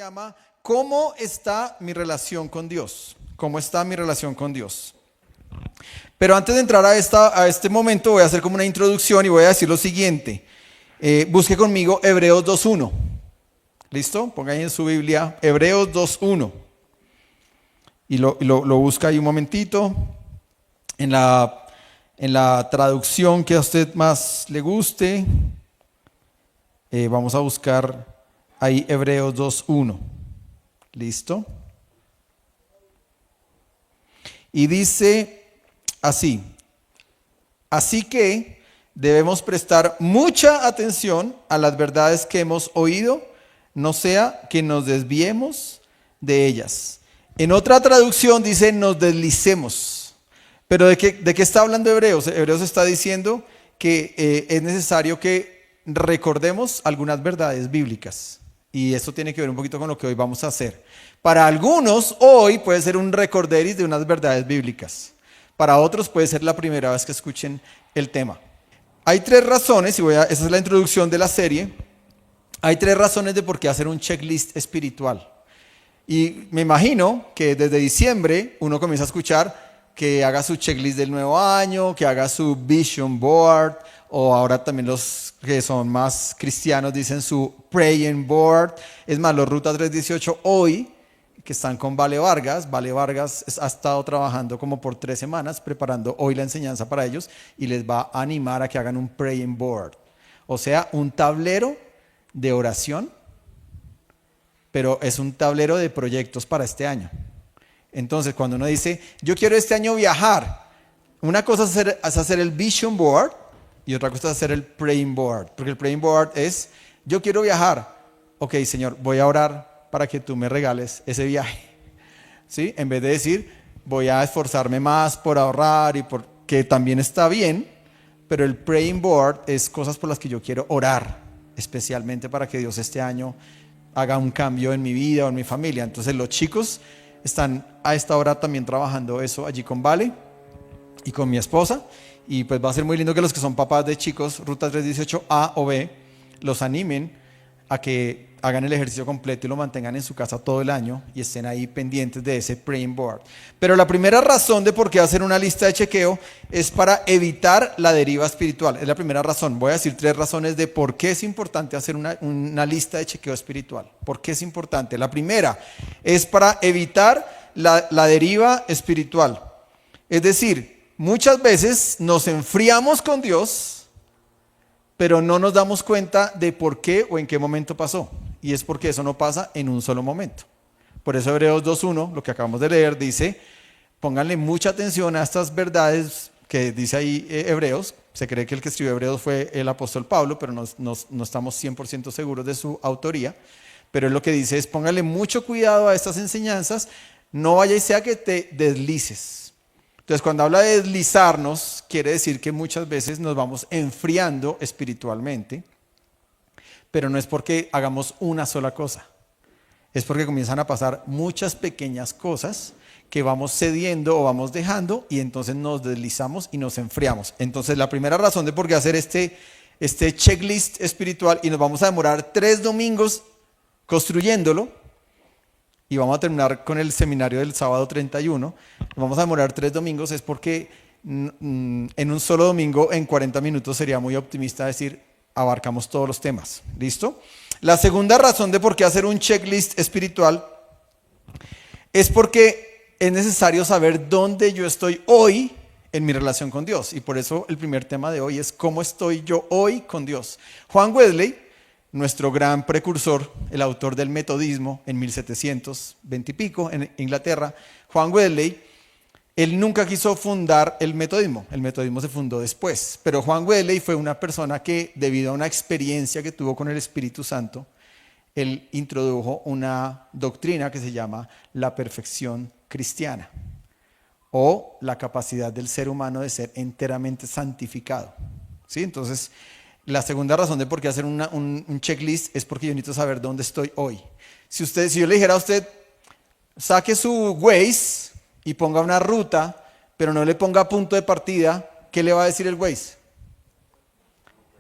llama ¿Cómo está mi relación con Dios? ¿Cómo está mi relación con Dios? Pero antes de entrar a este momento voy a hacer como una introducción y voy a decir lo siguiente. Busque conmigo Hebreos 2.1. ¿Listo? Ponga ahí en su Biblia Hebreos 2.1. Y lo busca ahí un momentito. En la traducción que a usted más le guste. Vamos a buscar ahí Hebreos 2.1. ¿Listo? Y dice así: así que debemos prestar mucha atención a las verdades que hemos oído, no sea que nos desviemos de ellas. En otra traducción dice nos deslicemos. Pero ¿de qué está hablando Hebreos? Hebreos está diciendo que es necesario que recordemos algunas verdades bíblicas. Y esto tiene que ver un poquito con lo que hoy vamos a hacer. Para algunos, hoy puede ser un recorderis de unas verdades bíblicas. Para otros puede ser la primera vez que escuchen el tema. Hay tres razones, esa es la introducción de la serie. Hay tres razones de por qué hacer un checklist espiritual. Y me imagino que desde diciembre uno comienza a escuchar que haga su checklist del nuevo año, que haga su vision board, o ahora también los que son más cristianos dicen su praying board. Es más, los Ruta 318 hoy, que están con Vale Vargas ha estado trabajando como por 3 semanas preparando hoy la enseñanza para ellos y les va a animar a que hagan un praying board. O sea, un tablero de oración, pero es un tablero de proyectos para este año. Entonces, cuando uno dice, yo quiero este año viajar, una cosa es hacer el vision board y otra cosa es hacer el praying board. Porque el praying board es, yo quiero viajar. Ok, Señor, voy a orar para que tú me regales ese viaje. ¿Sí? En vez de decir, voy a esforzarme más por ahorrar y que también está bien, pero el praying board es cosas por las que yo quiero orar, especialmente para que Dios este año haga un cambio en mi vida o en mi familia. Entonces los chicos están a esta hora también trabajando eso allí con Vale y con mi esposa, y pues va a ser muy lindo que los que son papás de chicos Ruta 318 A o B los animen a que hagan el ejercicio completo y lo mantengan en su casa todo el año y estén ahí pendientes de ese praying board. Pero la primera razón de por qué hacer una lista de chequeo es para evitar la deriva espiritual. Es la primera razón. Voy a decir 3 razones de por qué es importante hacer una lista de chequeo espiritual. ¿Por qué es importante? La primera es para evitar la deriva espiritual. Es decir, muchas veces nos enfriamos con Dios, pero no nos damos cuenta de por qué o en qué momento pasó. Y es porque eso no pasa en un solo momento. Por eso Hebreos 2.1, lo que acabamos de leer, dice, pónganle mucha atención a estas verdades que dice ahí Hebreos. Se cree que el que escribió Hebreos fue el apóstol Pablo, pero no estamos 100% seguros de su autoría. Pero lo que dice es, pónganle mucho cuidado a estas enseñanzas, no vaya y sea que te deslices. Entonces, cuando habla de deslizarnos, quiere decir que muchas veces nos vamos enfriando espiritualmente, pero no es porque hagamos una sola cosa. Es porque comienzan a pasar muchas pequeñas cosas que vamos cediendo o vamos dejando y entonces nos deslizamos y nos enfriamos. Entonces, la primera razón de por qué hacer este checklist espiritual, y nos vamos a demorar 3 domingos construyéndolo, y vamos a terminar con el seminario del sábado 31, nos vamos a demorar 3 domingos, es porque en un solo domingo, en 40 minutos, sería muy optimista decir, abarcamos todos los temas. ¿Listo? La segunda razón de por qué hacer un checklist espiritual es porque es necesario saber dónde yo estoy hoy en mi relación con Dios. Y por eso el primer tema de hoy es cómo estoy yo hoy con Dios. Juan Wesley, nuestro gran precursor, el autor del metodismo en 1720 y pico en Inglaterra, Juan Wesley, él nunca quiso fundar el metodismo se fundó después, pero Juan Wesley fue una persona que, debido a una experiencia que tuvo con el Espíritu Santo, él introdujo una doctrina que se llama la perfección cristiana, o la capacidad del ser humano de ser enteramente santificado. ¿Sí? Entonces, la segunda razón de por qué hacer un checklist es porque yo necesito saber dónde estoy hoy. Si yo le dijera a usted, saque su Waze y ponga una ruta, pero no le ponga punto de partida, ¿qué le va a decir el Waze?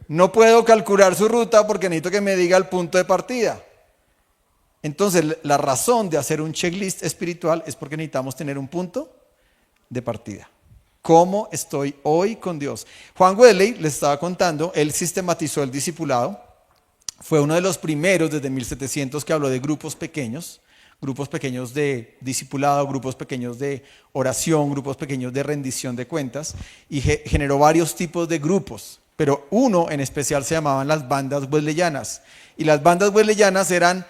No puedo calcular su ruta porque necesito que me diga el punto de partida. Entonces, la razón de hacer un checklist espiritual es porque necesitamos tener un punto de partida. ¿Cómo estoy hoy con Dios? Juan Wesley, les estaba contando, él sistematizó el discipulado. Fue uno de los primeros desde 1700 que habló de grupos pequeños de discipulado, grupos pequeños de oración, grupos pequeños de rendición de cuentas, y generó varios tipos de grupos, pero uno en especial se llamaban las bandas wesleyanas. Y las bandas wesleyanas eran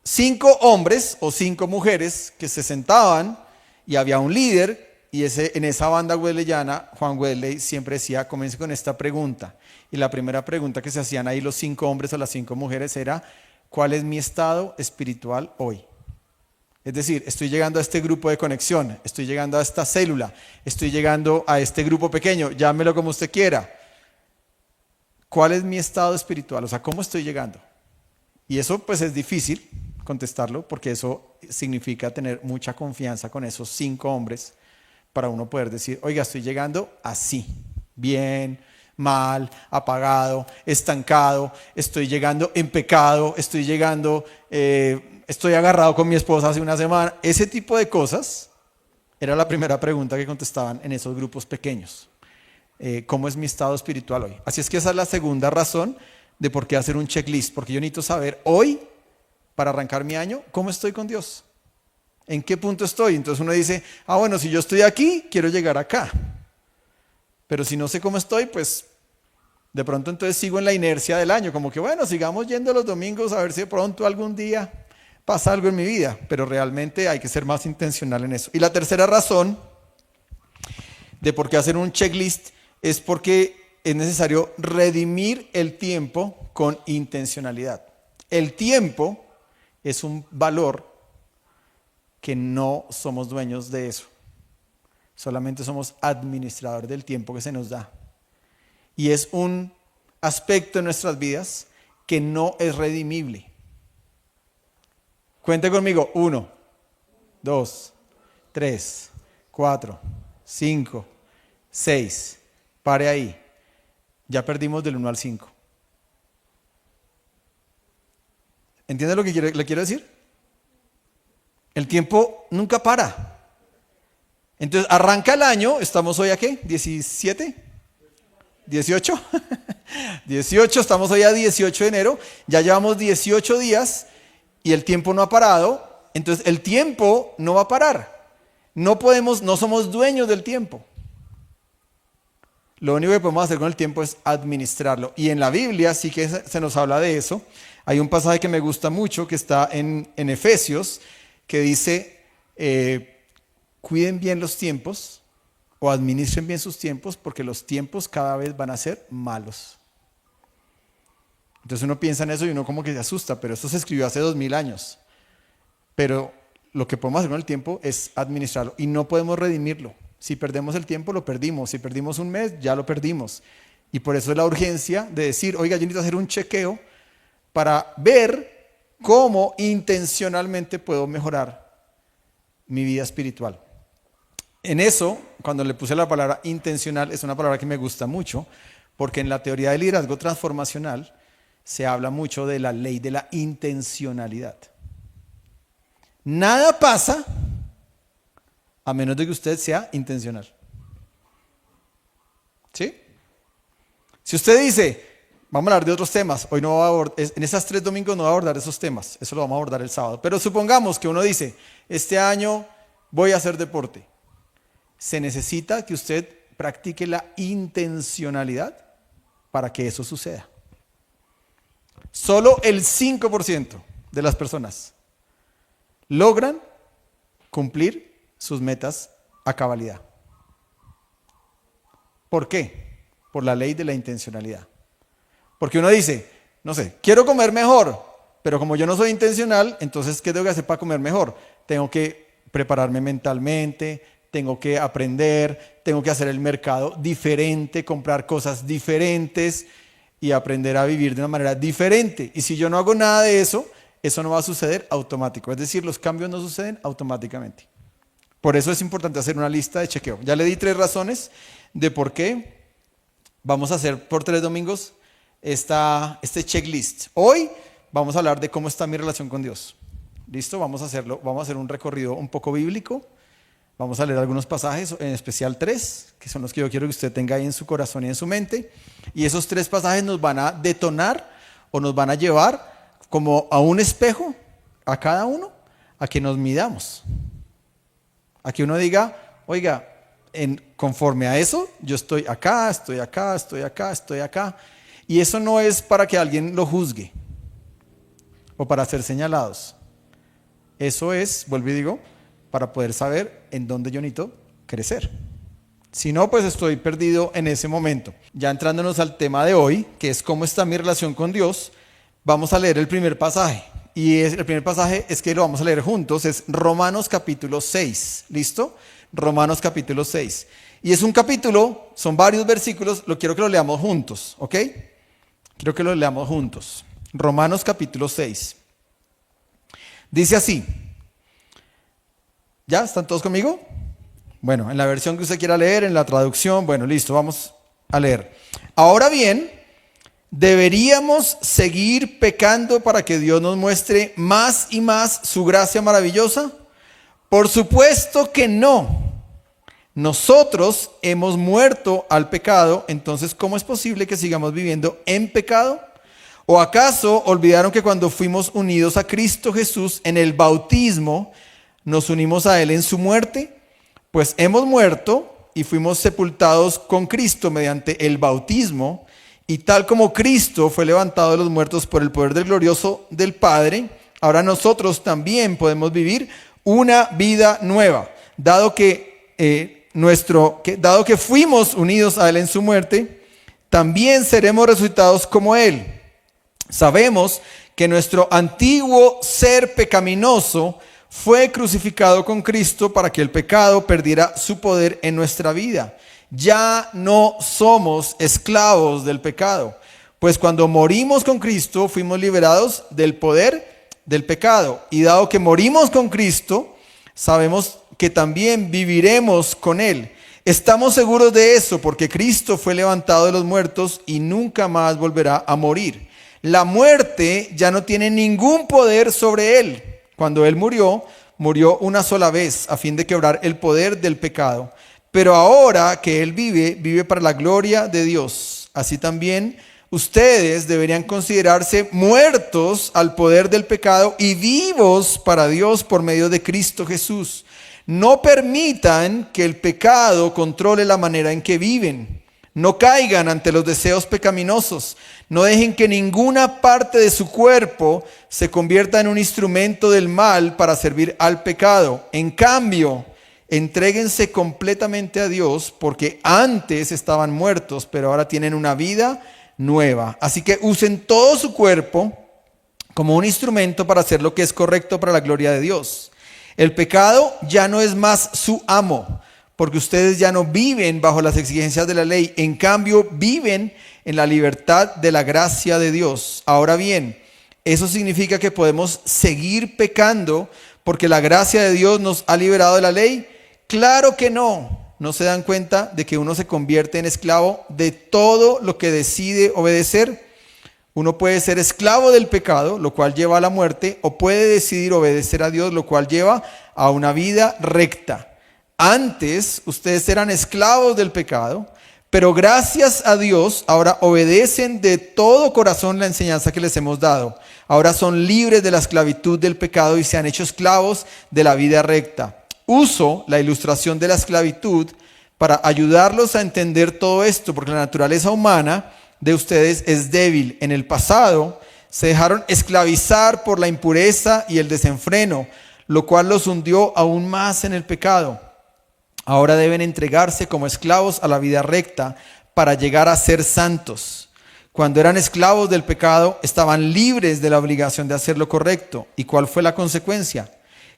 5 hombres o 5 mujeres que se sentaban y había un líder. Y en esa banda wesleyana, Juan Wesley siempre decía, comience con esta pregunta. Y la primera pregunta que se hacían ahí los 5 hombres o las 5 mujeres era, ¿cuál es mi estado espiritual hoy? Es decir, estoy llegando a este grupo de conexión, estoy llegando a esta célula, estoy llegando a este grupo pequeño, llámelo como usted quiera. ¿Cuál es mi estado espiritual? O sea, ¿cómo estoy llegando? Y eso pues es difícil contestarlo porque eso significa tener mucha confianza con esos 5 hombres para uno poder decir, oiga, estoy llegando así, bien, mal, apagado, estancado, estoy llegando en pecado, estoy llegando, estoy agarrado con mi esposa hace una semana. Ese tipo de cosas era la primera pregunta que contestaban en esos grupos pequeños. ¿Cómo es mi estado espiritual hoy? Así es que esa es la segunda razón de por qué hacer un checklist, porque yo necesito saber hoy, para arrancar mi año, cómo estoy con Dios. ¿En qué punto estoy? Entonces uno dice, bueno, si yo estoy aquí, quiero llegar acá. Pero si no sé cómo estoy, pues de pronto entonces sigo en la inercia del año, como que bueno, sigamos yendo los domingos a ver si de pronto algún día pasa algo en mi vida, pero realmente hay que ser más intencional en eso. Y la tercera razón de por qué hacer un checklist es porque es necesario redimir el tiempo con intencionalidad. El tiempo es un valor que no somos dueños de eso. Solamente somos administradores del tiempo que se nos da. Y es un aspecto de nuestras vidas que no es redimible. Cuente conmigo. 1, 2, 3, 4, 5, 6. Pare ahí. Ya perdimos del 1 al 5. ¿Entiende lo que le quiero decir? El tiempo nunca para. Entonces arranca el año, estamos hoy a ¿qué? ¿17? ¿18? 18, estamos hoy a 18 de enero, ya llevamos 18 días y el tiempo no ha parado, entonces el tiempo no va a parar. No somos dueños del tiempo. Lo único que podemos hacer con el tiempo es administrarlo. Y en la Biblia sí que se nos habla de eso. Hay un pasaje que me gusta mucho que está en Efesios, que dice, cuiden bien los tiempos o administren bien sus tiempos porque los tiempos cada vez van a ser malos. Entonces uno piensa en eso y uno como que se asusta, pero esto se escribió hace 2000 años. Pero lo que podemos hacer con el tiempo es administrarlo y no podemos redimirlo. Si perdemos el tiempo, lo perdimos. Si perdimos un mes, ya lo perdimos. Y por eso es la urgencia de decir, oiga, yo necesito hacer un chequeo para ver cómo intencionalmente puedo mejorar mi vida espiritual. En eso, cuando le puse la palabra intencional, es una palabra que me gusta mucho, porque en la teoría del liderazgo transformacional se habla mucho de la ley de la intencionalidad. Nada pasa a menos de que usted sea intencional. ¿Sí? Si usted dice, vamos a hablar de otros temas, hoy no va a abordar, en esas 3 domingos no va a abordar esos temas, eso lo vamos a abordar el sábado. Pero supongamos que uno dice, este año voy a hacer deporte. Se necesita que usted practique la intencionalidad para que eso suceda. Solo el 5% de las personas logran cumplir sus metas a cabalidad. ¿Por qué? Por la ley de la intencionalidad. Porque uno dice, no sé, quiero comer mejor, pero como yo no soy intencional, entonces ¿qué tengo que hacer para comer mejor? Tengo que prepararme mentalmente, tengo que aprender, tengo que hacer el mercado diferente, comprar cosas diferentes y aprender a vivir de una manera diferente. Y si yo no hago nada de eso, eso no va a suceder automático. Es decir, los cambios no suceden automáticamente. Por eso es importante hacer una lista de chequeo. Ya le di 3 razones de por qué vamos a hacer por 3 domingos este checklist. Hoy vamos a hablar de cómo está mi relación con Dios. ¿Listo? Vamos a hacer un recorrido un poco bíblico. Vamos a leer algunos pasajes, en especial 3, que son los que yo quiero que usted tenga ahí en su corazón y en su mente. Y esos 3 pasajes nos van a detonar o nos van a llevar como a un espejo, a cada uno, a que nos midamos. A que uno diga, oiga, conforme a eso, yo estoy acá, estoy acá, estoy acá, estoy acá. Y eso no es para que alguien lo juzgue o para ser señalados. Eso es, vuelvo y digo, para poder saber en dónde yo necesito crecer. Si no, pues estoy perdido en ese momento. Ya entrándonos al tema de hoy, que es cómo está mi relación con Dios, vamos a leer el primer pasaje. Y el primer pasaje es que lo vamos a leer juntos, es Romanos capítulo 6. ¿Listo? Romanos capítulo 6. Y es un capítulo, son varios versículos, quiero que lo leamos juntos, ¿ok? Quiero que lo leamos juntos. Romanos capítulo 6. Dice así. ¿Ya? ¿Están todos conmigo? Bueno, en la versión que usted quiera leer, en la traducción, bueno, listo, vamos a leer. Ahora bien, ¿deberíamos seguir pecando para que Dios nos muestre más y más su gracia maravillosa? Por supuesto que no. Nosotros hemos muerto al pecado, entonces ¿cómo es posible que sigamos viviendo en pecado? ¿O acaso olvidaron que cuando fuimos unidos a Cristo Jesús en el bautismo, nos unimos a Él en su muerte? Pues hemos muerto y fuimos sepultados con Cristo mediante el bautismo, y tal como Cristo fue levantado de los muertos por el poder del glorioso del Padre, ahora nosotros también podemos vivir una vida nueva, dado que fuimos unidos a Él en su muerte, también seremos resucitados como Él. Sabemos que nuestro antiguo ser pecaminoso fue crucificado con Cristo para que el pecado perdiera su poder en nuestra vida. Ya no somos esclavos del pecado, pues cuando morimos con Cristo fuimos liberados del poder del pecado. Y dado que morimos con Cristo, sabemos que también viviremos con Él. Estamos seguros de eso porque Cristo fue levantado de los muertos y nunca más volverá a morir. La muerte ya no tiene ningún poder sobre Él. Cuando Él murió una sola vez a fin de quebrar el poder del pecado. Pero ahora que Él vive para la gloria de Dios. Así también ustedes deberían considerarse muertos al poder del pecado y vivos para Dios por medio de Cristo Jesús. No permitan que el pecado controle la manera en que viven. No caigan ante los deseos pecaminosos. No dejen que ninguna parte de su cuerpo se convierta en un instrumento del mal para servir al pecado. En cambio, entréguense completamente a Dios porque antes estaban muertos, pero ahora tienen una vida nueva. Así que usen todo su cuerpo como un instrumento para hacer lo que es correcto para la gloria de Dios. El pecado ya no es más su amo, porque ustedes ya no viven bajo las exigencias de la ley, en cambio viven en la libertad de la gracia de Dios. Ahora bien, ¿eso significa que podemos seguir pecando porque la gracia de Dios nos ha liberado de la ley? Claro que no. ¿No se dan cuenta de que uno se convierte en esclavo de todo lo que decide obedecer? Uno puede ser esclavo del pecado, lo cual lleva a la muerte, o puede decidir obedecer a Dios, lo cual lleva a una vida recta. Antes ustedes eran esclavos del pecado, pero gracias a Dios ahora obedecen de todo corazón la enseñanza que les hemos dado. Ahora son libres de la esclavitud del pecado y se han hecho esclavos de la vida recta. Uso la ilustración de la esclavitud para ayudarlos a entender todo esto, porque la naturaleza humana de ustedes es débil. En el pasado se dejaron esclavizar por la impureza y el desenfreno, lo cual los hundió aún más en el pecado. Ahora deben entregarse como esclavos a la vida recta para llegar a ser santos. Cuando eran esclavos del pecado, estaban libres de la obligación de hacer lo correcto. ¿Y cuál fue la consecuencia?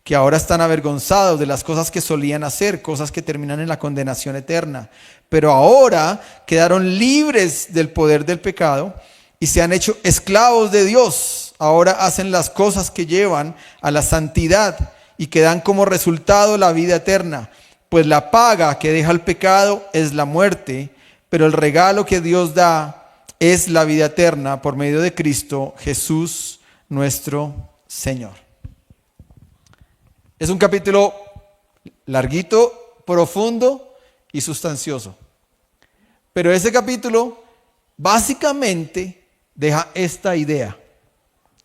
Que ahora están avergonzados de las cosas que solían hacer, cosas que terminan en la condenación eterna. Pero ahora quedaron libres del poder del pecado y se han hecho esclavos de Dios. Ahora hacen las cosas que llevan a la santidad y que dan como resultado la vida eterna. Pues la paga que deja el pecado es la muerte, pero el regalo que Dios da es la vida eterna por medio de Cristo Jesús nuestro Señor. Es un capítulo larguito, profundo y sustancioso. Pero ese capítulo básicamente deja esta idea,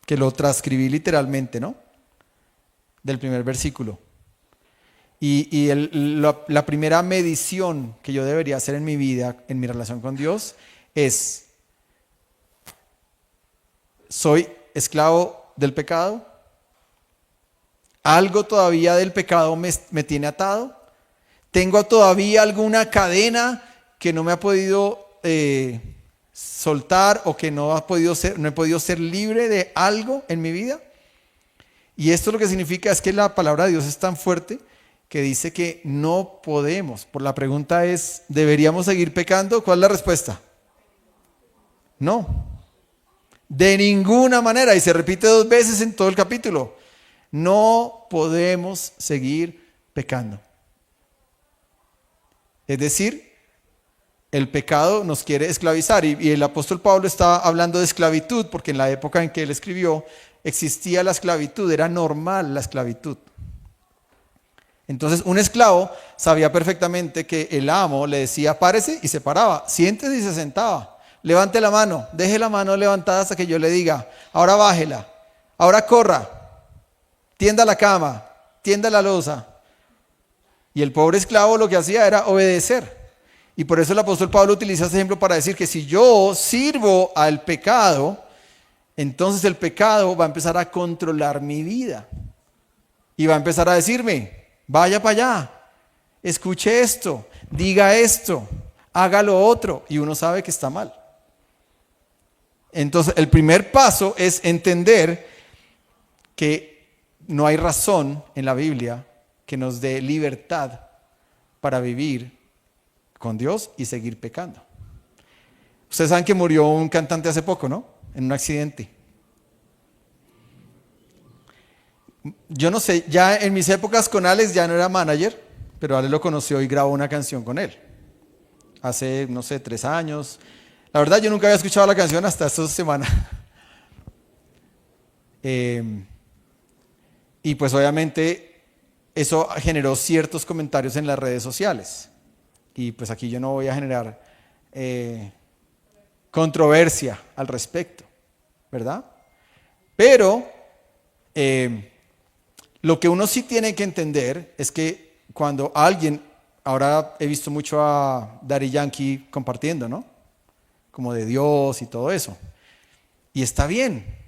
que lo transcribí literalmente, ¿no? Del primer versículo. La primera medición que yo debería hacer en mi vida, en mi relación con Dios, es: ¿soy esclavo del pecado? ¿Algo todavía del pecado me tiene atado? ¿Tengo todavía alguna cadena que no me ha podido soltar, o que no he podido ser libre de algo en mi vida? Y esto lo que significa es que la palabra de Dios es tan fuerte que dice que no podemos. Por la pregunta es, ¿deberíamos seguir pecando? ¿Cuál es la respuesta? No. De ninguna manera. Y se repite 2 veces en todo el capítulo. No podemos seguir pecando. Es decir, el pecado nos quiere esclavizar. Y el apóstol Pablo está hablando de esclavitud, porque en la época en que él escribió existía la esclavitud, era normal la esclavitud. Entonces un esclavo sabía perfectamente que el amo le decía párese y se paraba, siéntese y se sentaba, levante la mano, deje la mano levantada hasta que yo le diga, ahora bájela, ahora corra, tienda la cama, tienda la loza. Y el pobre esclavo lo que hacía era obedecer. Y por eso el apóstol Pablo utiliza ese ejemplo para decir que si yo sirvo al pecado, entonces el pecado va a empezar a controlar mi vida. Y va a empezar a decirme, vaya para allá, escuche esto, diga esto, haga lo otro. Y uno sabe que está mal. Entonces el primer paso es entender que no hay razón en la Biblia que nos dé libertad para vivir con Dios y seguir pecando. Ustedes saben que murió un cantante hace poco, ¿no? En un accidente. Yo no sé, ya en mis épocas con Alex ya no era manager, pero Alex lo conoció y grabó una canción con él. Hace, no sé, 3 años. La verdad yo nunca había escuchado la canción hasta esta semana. Y pues obviamente eso generó ciertos comentarios en las redes sociales. Y pues aquí yo no voy a generar controversia al respecto, ¿verdad? Pero lo que uno sí tiene que entender es que cuando alguien, ahora he visto mucho a Daddy Yankee compartiendo, ¿no? Como de Dios y todo eso. Y está bien.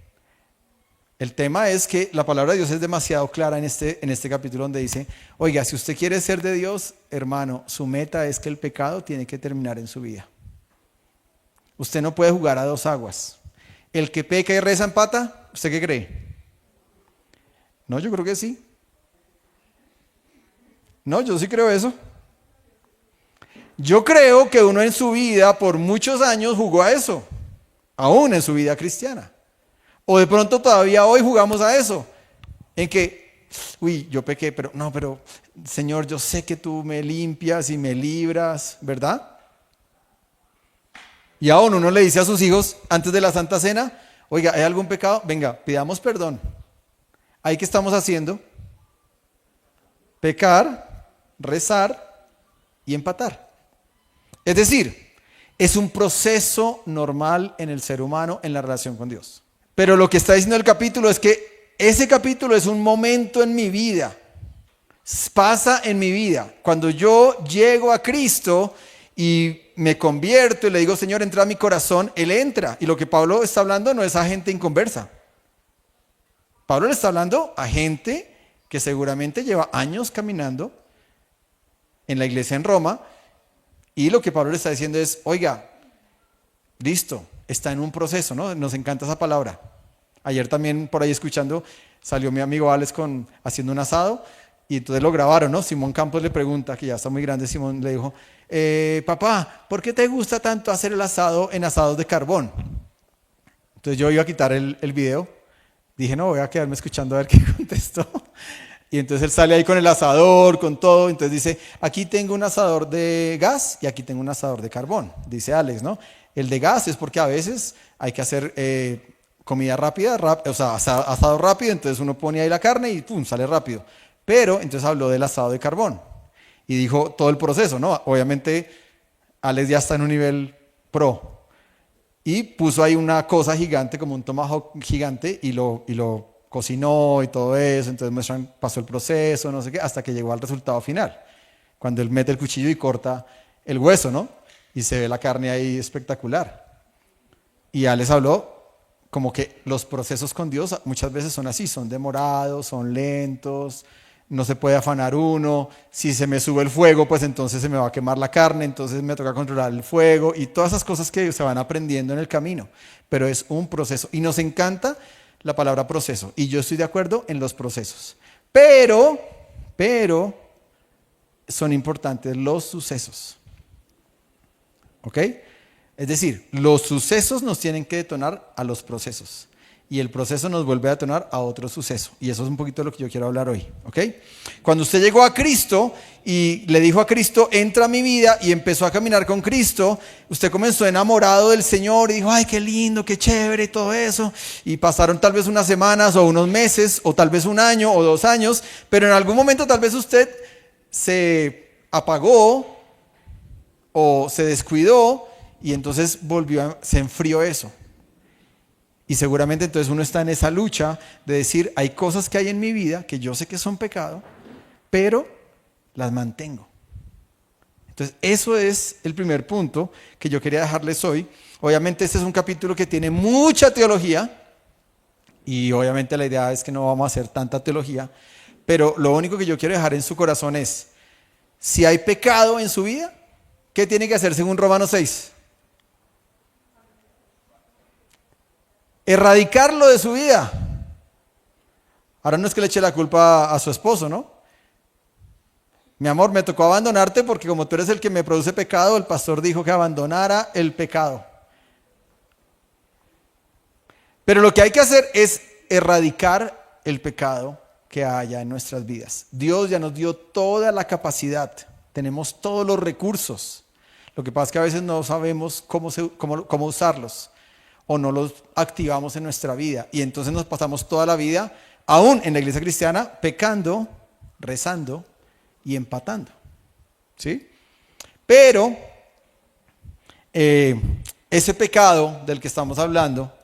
El tema es que la palabra de Dios es demasiado clara en este capítulo, donde dice, oiga, si usted quiere ser de Dios, hermano, su meta es que el pecado tiene que terminar en su vida. Usted no puede jugar a 2 aguas. El que peca y reza empata, ¿usted qué cree? No, yo creo que sí. No, yo sí creo eso. Yo creo que uno en su vida por muchos años jugó a eso, aún en su vida cristiana. O de pronto todavía hoy jugamos a eso, en que, uy, yo pequé, pero Señor, yo sé que tú me limpias y me libras, ¿verdad? Y aún uno le dice a sus hijos antes de la Santa Cena, oiga, ¿hay algún pecado? Venga, pidamos perdón. ¿Ahí qué estamos haciendo? Pecar, rezar y empatar. Es decir, es un proceso normal en el ser humano en la relación con Dios. Pero lo que está diciendo el capítulo es que ese capítulo es un momento en mi vida. Pasa en mi vida. Cuando yo llego a Cristo y me convierto y le digo, Señor, entra a mi corazón, Él entra. Y lo que Pablo está hablando no es a gente inconversa. Pablo le está hablando a gente que seguramente lleva años caminando en la iglesia en Roma. Y lo que Pablo le está diciendo es, oiga, listo, está en un proceso, ¿no? Nos encanta esa palabra. Ayer también por ahí escuchando, salió mi amigo Alex haciendo un asado y entonces lo grabaron, ¿no? Simón Campos le pregunta, que ya está muy grande, Simón le dijo, papá, ¿por qué te gusta tanto hacer el asado en asados de carbón? Entonces yo iba a quitar el video, dije, no, voy a quedarme escuchando a ver qué contestó. Y entonces él sale ahí con el asador, con todo, entonces dice, aquí tengo un asador de gas y aquí tengo un asador de carbón, dice Alex, ¿no? El de gas es porque a veces hay que hacer comida rápida, o sea, asado rápido, entonces uno pone ahí la carne y pum, sale rápido. Pero entonces habló del asado de carbón y dijo todo el proceso, ¿no? Obviamente Alex ya está en un nivel pro y puso ahí una cosa gigante, como un tomahawk gigante y lo cocinó y todo eso, entonces muestran, pasó el proceso, no sé qué, hasta que llegó al resultado final, cuando él mete el cuchillo y corta el hueso, ¿no? Y se ve la carne ahí espectacular. Y Alex habló como que los procesos con Dios muchas veces son así, son demorados, son lentos, no se puede afanar uno, si se me sube el fuego, pues entonces se me va a quemar la carne, entonces me toca controlar el fuego y todas esas cosas que se van aprendiendo en el camino, pero es un proceso y nos encanta la palabra proceso y yo estoy de acuerdo en los procesos, pero son importantes los sucesos, ¿ok? Es decir, los sucesos nos tienen que detonar a los procesos y el proceso nos vuelve a detonar a otro suceso. Y eso es un poquito de lo que yo quiero hablar hoy, ¿ok? Cuando usted llegó a Cristo y le dijo a Cristo, entra a mi vida y empezó a caminar con Cristo, usted comenzó enamorado del Señor y dijo, ay, qué lindo, qué chévere y todo eso. Y pasaron tal vez unas semanas o unos meses o tal vez un año o 2 años, pero en algún momento tal vez usted se apagó o se descuidó y entonces se enfrió eso. Y seguramente entonces uno está en esa lucha de decir, hay cosas que hay en mi vida que yo sé que son pecado, pero las mantengo. Entonces eso es el primer punto que yo quería dejarles hoy. Obviamente este es un capítulo que tiene mucha teología y obviamente la idea es que no vamos a hacer tanta teología, pero lo único que yo quiero dejar en su corazón es, si hay pecado en su vida, ¿qué tiene que hacer según Romanos 6? Erradicarlo de su vida. Ahora no es que le eche la culpa a su esposo, ¿no? Mi amor, me tocó abandonarte porque como tú eres el que me produce pecado, el pastor dijo que abandonara el pecado. Pero lo que hay que hacer es erradicar el pecado que haya en nuestras vidas. Dios ya nos dio toda la capacidad, tenemos todos los recursos. Lo que pasa es que a veces no sabemos cómo usarlos o no los activamos en nuestra vida y entonces nos pasamos toda la vida, aún en la iglesia cristiana, pecando, rezando y empatando, ¿sí? Pero ese pecado del que estamos hablando,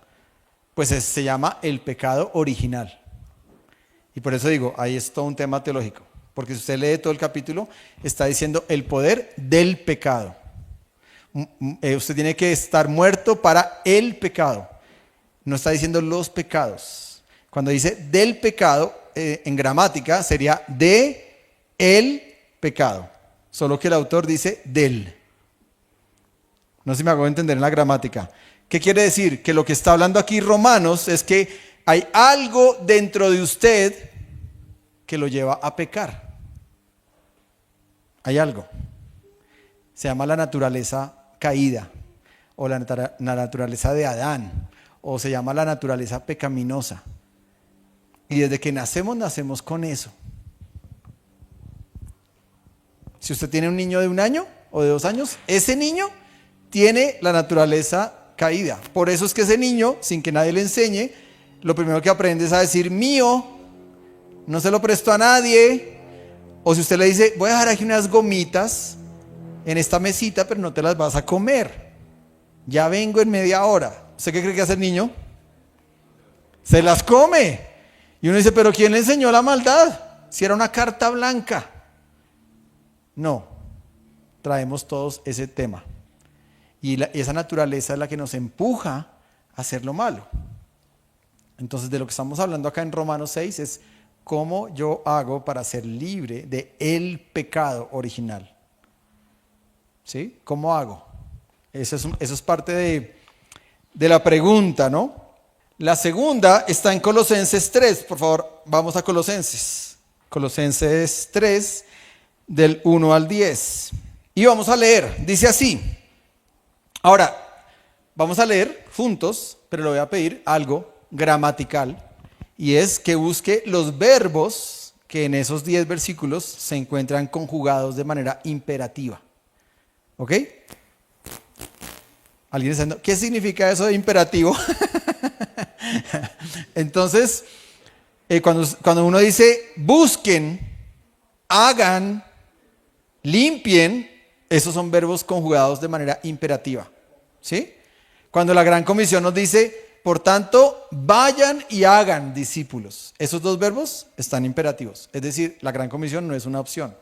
pues se llama el pecado original. Y por eso digo, ahí es todo un tema teológico, porque si usted lee todo el capítulo, está diciendo el poder del pecado. Usted tiene que estar muerto para el pecado. No está diciendo los pecados. Cuando dice del pecado, en gramática sería de el pecado. Solo que el autor dice del. No sé si me hago entender en la gramática. ¿Qué quiere decir? Que lo que está hablando aquí Romanos es que hay algo dentro de usted que lo lleva a pecar. Hay algo. Se llama la naturaleza caída, o la naturaleza de Adán, o se llama la naturaleza pecaminosa. Y desde que nacemos con eso. Si usted tiene un niño de 1 año o de 2 años, ese niño tiene la naturaleza caída. Por eso es que ese niño, sin que nadie le enseñe, lo primero que aprende es a decir mío, no se lo presto a nadie. O si usted le dice, voy a dejar aquí unas gomitas en esta mesita, pero no te las vas a comer. Ya vengo en media hora. ¿Usted qué cree que hace el niño? Se las come. Y uno dice, ¿pero quién le enseñó la maldad? Si era una carta blanca. No, traemos todos ese tema. Y esa naturaleza es la que nos empuja a hacer lo malo. Entonces, de lo que estamos hablando acá en Romanos 6 es cómo yo hago para ser libre de el pecado original. ¿Sí? ¿Cómo hago? Eso es parte de la pregunta, ¿no? La segunda está en Colosenses 3. Por favor, vamos a Colosenses. Colosenses 3, del 1 al 10. Y vamos a leer. Dice así. Ahora, vamos a leer juntos, pero le voy a pedir algo gramatical. Y es que busque los verbos que en esos 10 versículos se encuentran conjugados de manera imperativa. ¿Ok? ¿Alguien está diciendo qué significa eso de imperativo? Entonces, cuando uno dice busquen, hagan, limpien, esos son verbos conjugados de manera imperativa, ¿sí? Cuando la Gran Comisión nos dice, por tanto, vayan y hagan discípulos, esos dos verbos están imperativos. Es decir, la Gran Comisión no es una opción.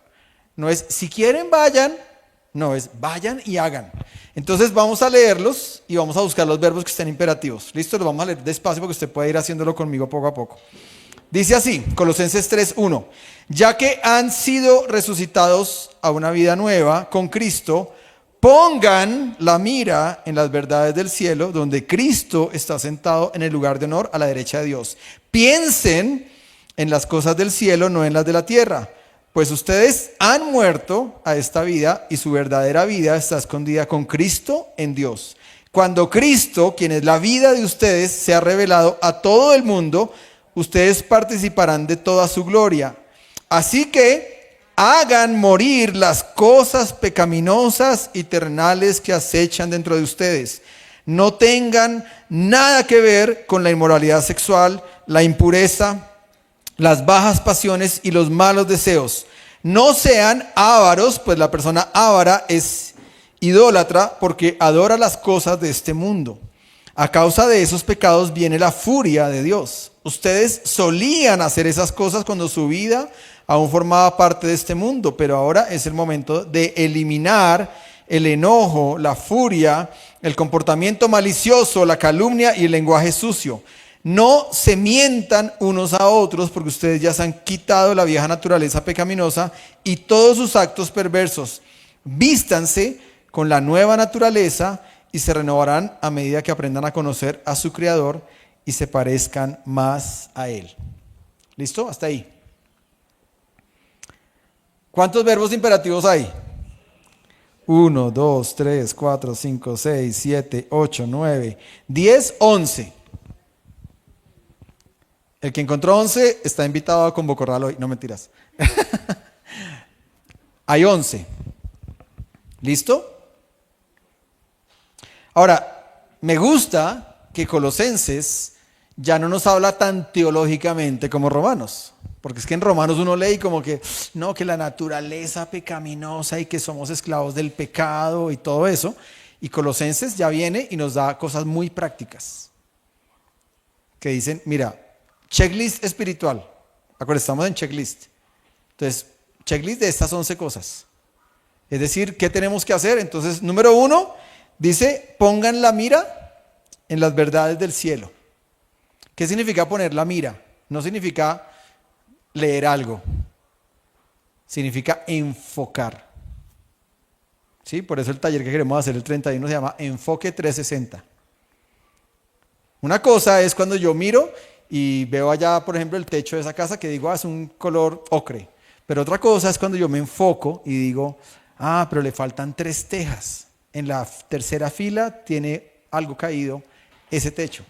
No es si quieren vayan, no, es vayan y hagan. Entonces vamos a leerlos y vamos a buscar los verbos que estén imperativos. ¿Listo? Los vamos a leer despacio porque usted puede ir haciéndolo conmigo poco a poco. Dice así, Colosenses 3:1, ya que han sido resucitados a una vida nueva con Cristo, pongan la mira en las verdades del cielo, donde Cristo está sentado en el lugar de honor a la derecha de Dios. Piensen en las cosas del cielo, no en las de la tierra, pues ustedes han muerto a esta vida y su verdadera vida está escondida con Cristo en Dios. Cuando Cristo, quien es la vida de ustedes, se ha revelado a todo el mundo, ustedes participarán de toda su gloria. Así que hagan morir las cosas pecaminosas y terrenales que acechan dentro de ustedes. No tengan nada que ver con la inmoralidad sexual, la impureza, las bajas pasiones y los malos deseos. No sean ávaros, pues la persona ávara es idólatra porque adora las cosas de este mundo. A causa de esos pecados viene la furia de Dios. Ustedes solían hacer esas cosas cuando su vida aún formaba parte de este mundo, pero ahora es el momento de eliminar el enojo, la furia, el comportamiento malicioso, la calumnia y el lenguaje sucio. No se mientan unos a otros porque ustedes ya se han quitado la vieja naturaleza pecaminosa y todos sus actos perversos. Vístanse con la nueva naturaleza y se renovarán a medida que aprendan a conocer a su Creador y se parezcan más a Él. ¿Listo? Hasta ahí. ¿Cuántos verbos imperativos hay? 1, 2, 3, 4, 5, 6, 7, 8, 9, 10, 11. El que encontró 11 está invitado a Convocorral hoy. No, mentiras. Hay 11. ¿Listo? Ahora, me gusta que Colosenses ya no nos habla tan teológicamente como Romanos. Porque es que en Romanos uno lee como que, no, que la naturaleza pecaminosa y que somos esclavos del pecado y todo eso. Y Colosenses ya viene y nos da cosas muy prácticas. Que dicen, mira, checklist espiritual. Acuérdense, estamos en checklist. Entonces, checklist de estas 11 cosas. Es decir, ¿qué tenemos que hacer? Entonces, número 1, dice, pongan la mira en las verdades del cielo. ¿Qué significa poner la mira? No significa leer algo. Significa enfocar. ¿Sí? Por eso el taller que queremos hacer el 31 se llama Enfoque 360. Una cosa es cuando yo miro y veo allá, por ejemplo, el techo de esa casa que digo, es un color ocre. Pero otra cosa es cuando yo me enfoco y digo, pero le faltan 3 tejas. En la tercera fila tiene algo caído, ese techo.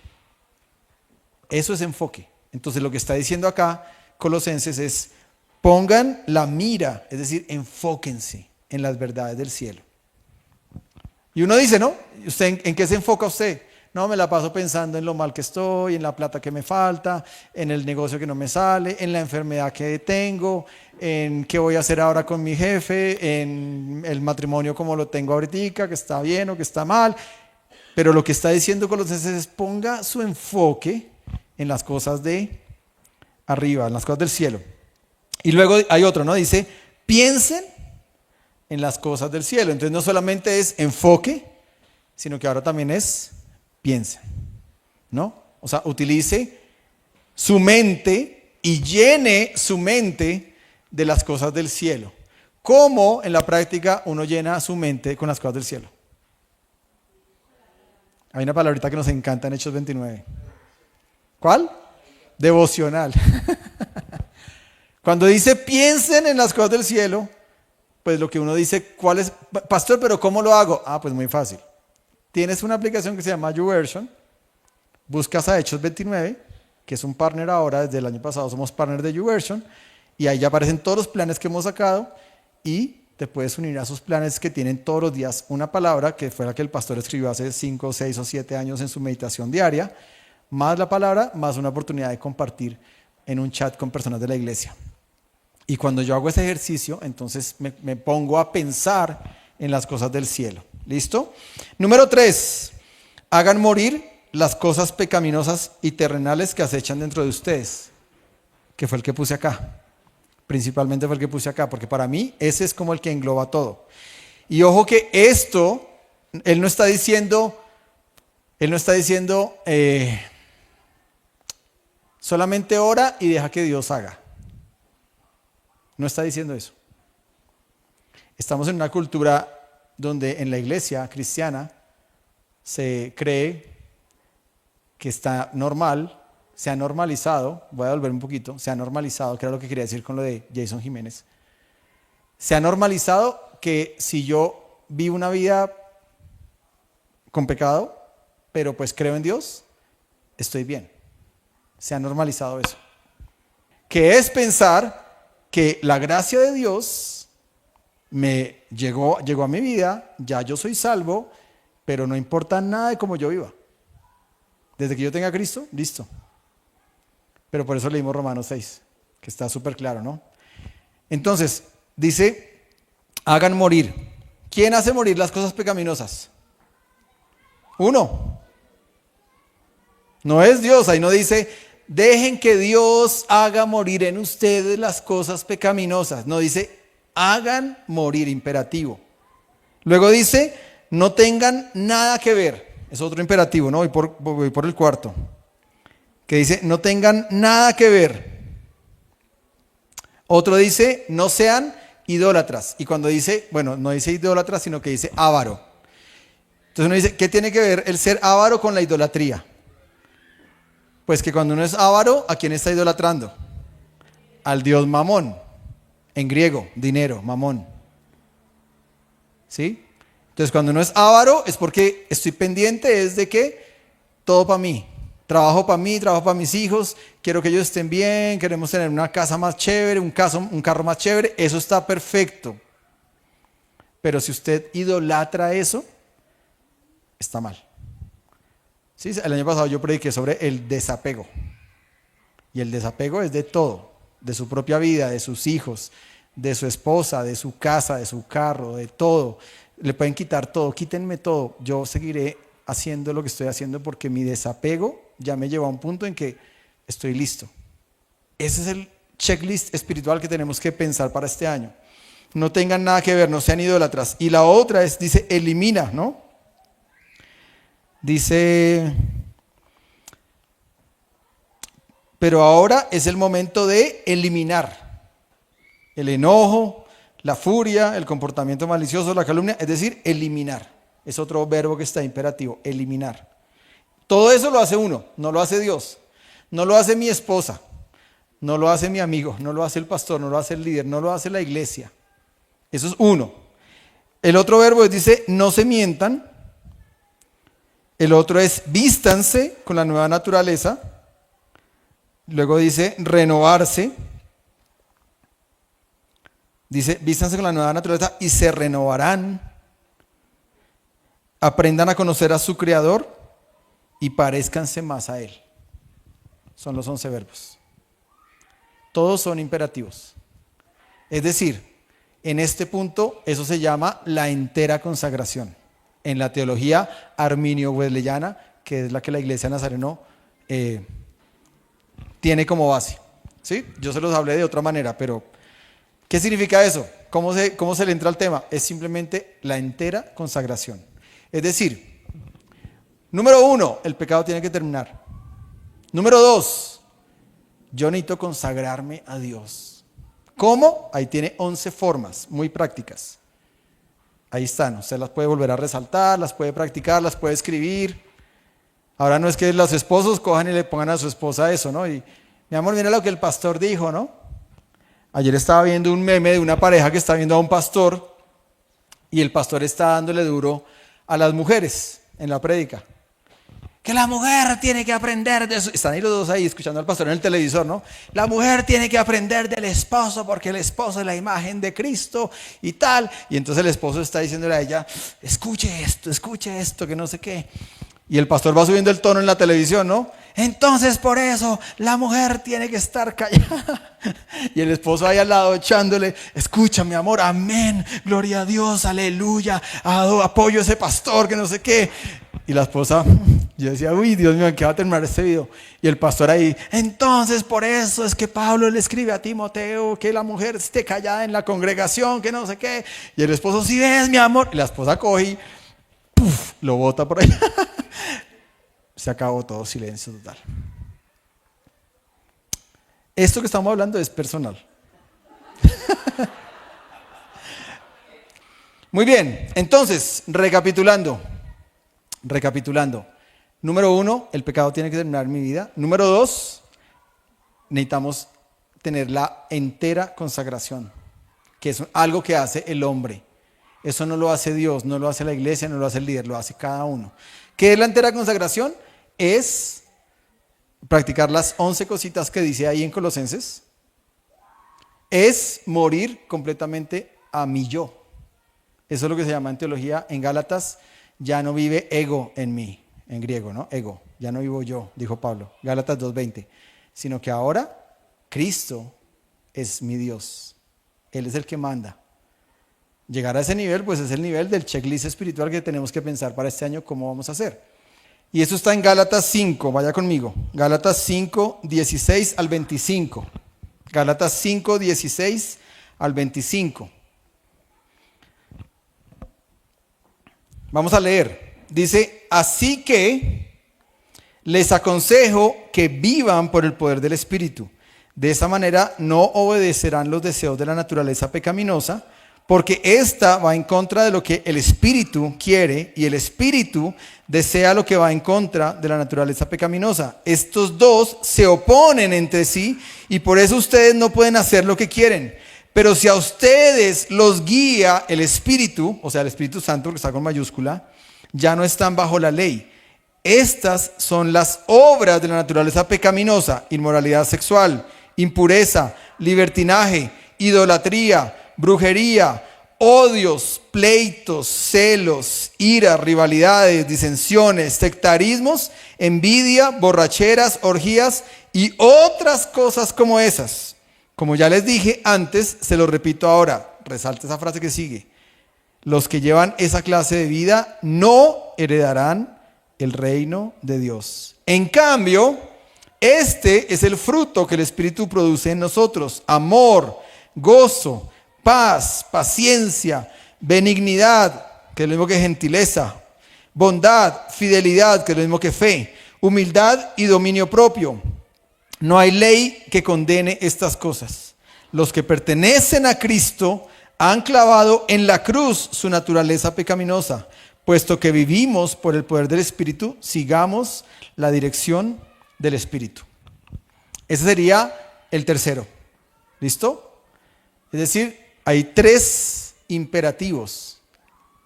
Eso es enfoque. Entonces lo que está diciendo acá Colosenses es, pongan la mira, es decir, enfóquense en las verdades del cielo. Y uno dice, ¿no? ¿Usted en qué se enfoca usted? No, me la paso pensando en lo mal que estoy, en la plata que me falta, en el negocio que no me sale, en la enfermedad que tengo, en qué voy a hacer ahora con mi jefe, en el matrimonio como lo tengo ahorita, que está bien o que está mal. Pero lo que está diciendo Colosenses es, ponga su enfoque en las cosas de arriba, en las cosas del cielo. Y luego hay otro, ¿no? Dice, piensen en las cosas del cielo. Entonces no solamente es enfoque, sino que ahora también es piensen, ¿no? O sea, utilice su mente y llene su mente de las cosas del cielo. ¿Cómo en la práctica uno llena su mente con las cosas del cielo? Hay una palabrita que nos encanta en Hechos 29. ¿Cuál? Devocional. Cuando dice piensen en las cosas del cielo, pues lo que uno dice, ¿cuál es? Pastor, ¿pero cómo lo hago? Pues muy fácil. Tienes una aplicación que se llama YouVersion, buscas a Hechos 29, que es un partner ahora, desde el año pasado somos partner de YouVersion, y ahí ya aparecen todos los planes que hemos sacado y te puedes unir a esos planes que tienen todos los días una palabra, que fue la que el pastor escribió hace 5, 6 o 7 años en su meditación diaria, más la palabra, más una oportunidad de compartir en un chat con personas de la iglesia. Y cuando yo hago ese ejercicio, entonces me pongo a pensar en las cosas del cielo. ¿Listo? Número 3, hagan morir las cosas pecaminosas y terrenales que acechan dentro de ustedes, que fue el que puse acá. Principalmente fue el que puse acá, porque para mí ese es como el que engloba todo. Y ojo que esto, él no está diciendo, solamente ora y deja que Dios haga. No está diciendo eso. Estamos en una cultura donde en la iglesia cristiana se cree que está normal, se ha normalizado, voy a volver un poquito, se ha normalizado, que era lo que quería decir con lo de Jason Jiménez, se ha normalizado que si yo vivo una vida con pecado, pero pues creo en Dios, estoy bien. Se ha normalizado eso. Que es pensar que la gracia de Dios me llegó a mi vida, ya yo soy salvo, pero no importa nada de cómo yo viva. Desde que yo tenga a Cristo, listo. Pero por eso leímos Romanos 6, que está súper claro, ¿no? Entonces, dice, hagan morir. ¿Quién hace morir las cosas pecaminosas? Uno. No es Dios, ahí no dice, dejen que Dios haga morir en ustedes las cosas pecaminosas. No, dice, hagan morir, imperativo. Luego dice, no tengan nada que ver. Es otro imperativo, ¿no? Voy por el cuarto. Que dice, no tengan nada que ver. Otro dice, no sean idólatras. Y cuando dice, bueno, no dice idólatras, sino que dice avaro. Entonces uno dice, ¿qué tiene que ver el ser avaro con la idolatría? Pues que cuando uno es avaro, ¿a quién está idolatrando? Al dios Mamón. En griego, dinero, Mamón. ¿Sí? Entonces cuando uno es avaro es porque estoy pendiente es de que todo para mí. Trabajo para mí, trabajo para mis hijos, quiero que ellos estén bien, queremos tener una casa más chévere, un carro más chévere, eso está perfecto. Pero si usted idolatra eso, está mal. ¿Sí? El año pasado yo prediqué sobre el desapego. Y el desapego es de todo, de su propia vida, de sus hijos, de su esposa, de su casa, de su carro, de todo. Le pueden quitar todo, quítenme todo. Yo seguiré haciendo lo que estoy haciendo porque mi desapego ya me lleva a un punto en que estoy listo. Ese es el checklist espiritual que tenemos que pensar para este año. No tengan nada que ver, no sean idólatras. Y la otra es, dice, elimina, ¿no? Dice, pero ahora es el momento de eliminar el enojo, la furia, el comportamiento malicioso, la calumnia, es decir, eliminar. Es otro verbo que está imperativo, eliminar. Todo eso lo hace uno, no lo hace Dios, no lo hace mi esposa, no lo hace mi amigo, no lo hace el pastor, no lo hace el líder, no lo hace la iglesia. Eso es uno. El otro verbo dice, no se mientan. El otro es, vístanse con la nueva naturaleza. Luego dice, renovarse. Dice, vístanse con la nueva naturaleza y se renovarán. Aprendan a conocer a su Creador y parezcanse más a Él. Son los 11 verbos. Todos son imperativos. Es decir, en este punto eso se llama la entera consagración. En la teología arminio-wesleyana, que es la que la Iglesia Nazareno tiene como base. ¿Sí? Yo se los hablé de otra manera, pero ¿qué significa eso? ¿Cómo se le entra al tema? Es simplemente la entera consagración. Es decir, número 1, el pecado tiene que terminar. Número 2, yo necesito consagrarme a Dios. ¿Cómo? Ahí tiene 11 formas muy prácticas. Ahí están, usted las puede volver a resaltar, las puede practicar, las puede escribir. Ahora no es que los esposos cojan y le pongan a su esposa eso, ¿no? Y mi amor, mira lo que el pastor dijo, ¿no? Ayer estaba viendo un meme de una pareja que está viendo a un pastor y el pastor está dándole duro a las mujeres en la prédica. Que la mujer tiene que aprender de eso. Están ahí los dos ahí escuchando al pastor en el televisor, ¿no? La mujer tiene que aprender del esposo porque el esposo es la imagen de Cristo y tal. Y entonces el esposo está diciéndole a ella, escuche esto, que no sé qué. Y el pastor va subiendo el tono en la televisión, ¿no? entonces por eso la mujer tiene que estar callada. Y el esposo ahí al lado echándole, escucha mi amor, amén, gloria a Dios, aleluya, apoyo a ese pastor que no sé qué. Y la esposa, yo decía, uy, Dios mío, ¿en qué va a terminar este video? Y el pastor ahí, entonces por eso es que Pablo le escribe a Timoteo que la mujer esté callada en la congregación, que no sé qué. Y el esposo, sí ves, mi amor. Y la esposa coge y ¡puf!, lo bota por ahí. Se acabó todo, silencio total. Esto que estamos hablando es personal. Muy bien, entonces, recapitulando. Número 1, el pecado tiene que terminar en mi vida. Número 2, necesitamos tener la entera consagración, que es algo que hace el hombre. Eso no lo hace Dios, no lo hace la iglesia, no lo hace el líder, lo hace cada uno. ¿Qué es la entera consagración? Es practicar las 11 cositas que dice ahí en Colosenses. Es morir completamente a mi yo. Eso es lo que se llama en teología, en Gálatas, ya no vive ego en mí, en griego, ¿no? Ego, ya no vivo yo, dijo Pablo, Gálatas 2:20, sino que ahora Cristo es mi Dios, Él es el que manda. Llegar a ese nivel, pues es el nivel del checklist espiritual que tenemos que pensar para este año cómo vamos a hacer. Y eso está en Gálatas 5, vaya conmigo, Gálatas 5, 16 al 25. Gálatas 5, 16 al 25. Vamos a leer. Dice, así que les aconsejo que vivan por el poder del Espíritu. De esa manera no obedecerán los deseos de la naturaleza pecaminosa, porque ésta va en contra de lo que el Espíritu quiere y el Espíritu desea lo que va en contra de la naturaleza pecaminosa. Estos dos se oponen entre sí y por eso ustedes no pueden hacer lo que quieren. Pero si a ustedes los guía el Espíritu, o sea, el Espíritu Santo, que está con mayúscula, ya no están bajo la ley. Estas son las obras de la naturaleza pecaminosa: inmoralidad sexual, impureza, libertinaje, idolatría, brujería, odios, pleitos, celos, ira, rivalidades, disensiones, sectarismos, envidia, borracheras, orgías y otras cosas como esas. Como ya les dije antes, se lo repito ahora, resalta esa frase que sigue. Los que llevan esa clase de vida no heredarán el reino de Dios. En cambio, este es el fruto que el Espíritu produce en nosotros: amor, gozo, paz, paciencia, benignidad, que es lo mismo que gentileza, bondad, fidelidad, que es lo mismo que fe, humildad y dominio propio. No hay ley que condene estas cosas. Los que pertenecen a Cristo han clavado en la cruz su naturaleza pecaminosa. Puesto que vivimos por el poder del Espíritu, sigamos la dirección del Espíritu. Ese sería el tercero. ¿Listo? Es decir, hay 3 imperativos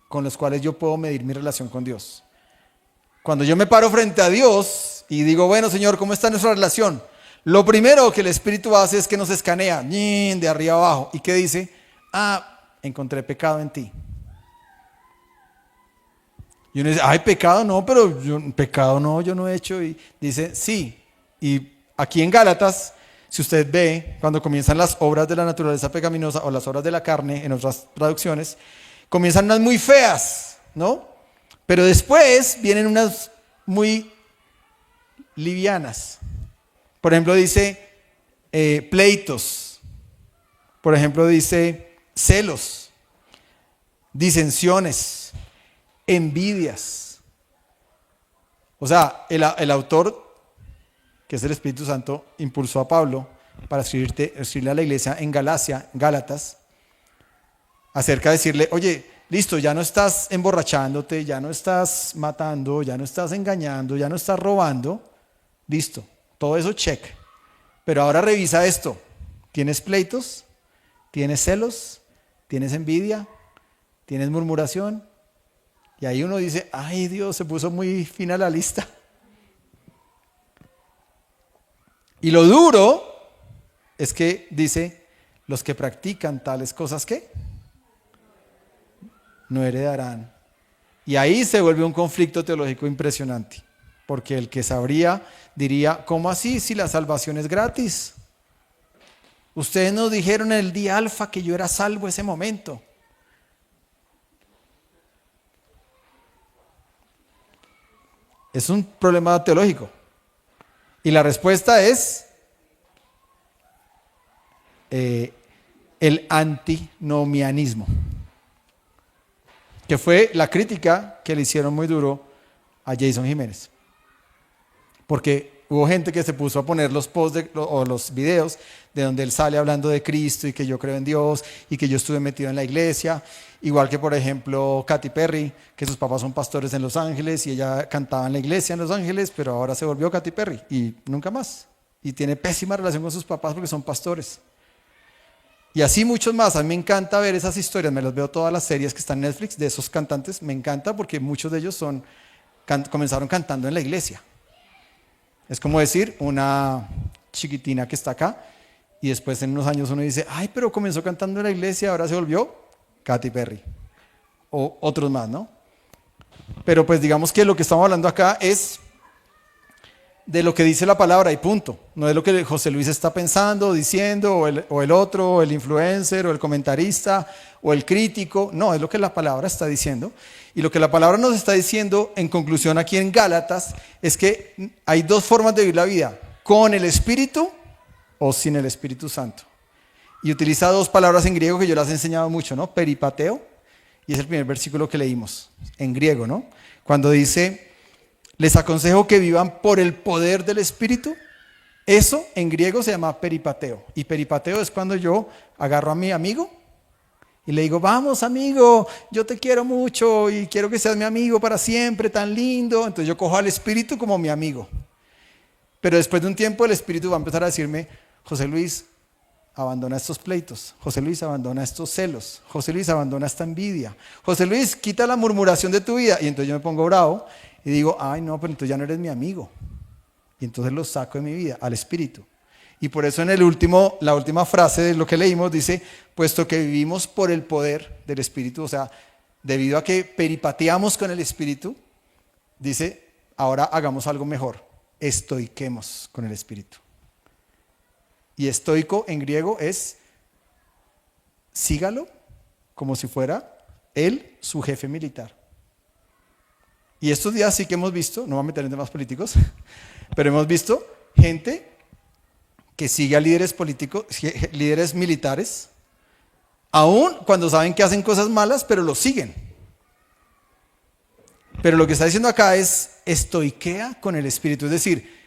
con los cuales yo puedo medir mi relación con Dios. Cuando yo me paro frente a Dios y digo, bueno, Señor, ¿cómo está nuestra relación? Lo primero que el Espíritu hace es que nos escanea de arriba abajo. ¿Y qué dice? Encontré pecado en ti. Y uno dice, pecado no, pero yo no he hecho. Y dice, sí. Y aquí en Gálatas, si usted ve, cuando comienzan las obras de la naturaleza pecaminosa o las obras de la carne, en otras traducciones, comienzan unas muy feas, ¿no? Pero después vienen unas muy livianas. Por ejemplo, dice pleitos. Por ejemplo, dice celos, disensiones, envidias. O sea, el autor, que es el Espíritu Santo, impulsó a Pablo para escribirle a la iglesia en Gálatas, acerca de decirle, oye, listo, ya no estás emborrachándote, ya no estás matando, ya no estás engañando, ya no estás robando, listo, todo eso check. Pero ahora revisa esto, ¿tienes pleitos? ¿Tienes celos? ¿Tienes envidia? ¿Tienes murmuración? Y ahí uno dice, ay Dios, se puso muy fina la lista. Y lo duro es que dice, los que practican tales cosas, ¿qué? No heredarán. Y ahí se vuelve un conflicto teológico impresionante. porque el que sabría diría, ¿cómo así si la salvación es gratis? Ustedes nos dijeron en el día alfa que yo era salvo ese momento. Es un problema teológico. Y la respuesta es el antinomianismo, que fue la crítica que le hicieron muy duro a Jason Jiménez. Porque hubo gente que se puso a poner los posts o los videos de donde él sale hablando de Cristo y que yo creo en Dios y que yo estuve metido en la iglesia. Igual que, por ejemplo, Katy Perry, que sus papás son pastores en Los Ángeles y ella cantaba en la iglesia en Los Ángeles, pero ahora se volvió Katy Perry y nunca más. Y tiene pésima relación con sus papás porque son pastores. Y así muchos más. A mí me encanta ver esas historias, me las veo todas las series que están en Netflix de esos cantantes. Me encanta porque muchos de ellos comenzaron cantando en la iglesia. Es como decir, una chiquitina que está acá y después en unos años uno dice, ay, pero comenzó cantando en la iglesia, ahora se volvió Katy Perry. O otros más, ¿no? Pero pues digamos que lo que estamos hablando acá es de lo que dice la palabra y punto. No es lo que José Luis está pensando, diciendo, o el otro, o el influencer, o el comentarista, o el crítico. No, es lo que la palabra está diciendo. Y lo que la palabra nos está diciendo en conclusión aquí en Gálatas es que hay dos formas de vivir la vida, con el Espíritu o sin el Espíritu Santo. Y utiliza dos palabras en griego que yo las he enseñado mucho, ¿no? Peripateo, y es el primer versículo que leímos, en griego, ¿no? Cuando dice, les aconsejo que vivan por el poder del Espíritu. Eso en griego se llama peripateo. Y peripateo es cuando yo agarro a mi amigo y le digo, vamos amigo, yo te quiero mucho y quiero que seas mi amigo para siempre, tan lindo. Entonces yo cojo al Espíritu como mi amigo. Pero después de un tiempo el Espíritu va a empezar a decirme, José Luis, abandona estos pleitos. José Luis, abandona estos celos. José Luis, abandona esta envidia. José Luis, quita la murmuración de tu vida. Y entonces yo me pongo bravo y digo, ay no, pero entonces ya no eres mi amigo. Y entonces lo saco de mi vida, al Espíritu. Y por eso en la última frase de lo que leímos dice, puesto que vivimos por el poder del Espíritu, o sea, debido a que peripateamos con el Espíritu, dice, ahora hagamos algo mejor, estoiquemos con el Espíritu. Y estoico en griego es, sígalo como si fuera él su jefe militar. Y estos días sí que hemos visto, no voy a meter en temas políticos, pero hemos visto gente que sigue a líderes políticos, líderes militares, aun cuando saben que hacen cosas malas, pero los siguen. Pero lo que está diciendo acá es estoiquea con el Espíritu, es decir,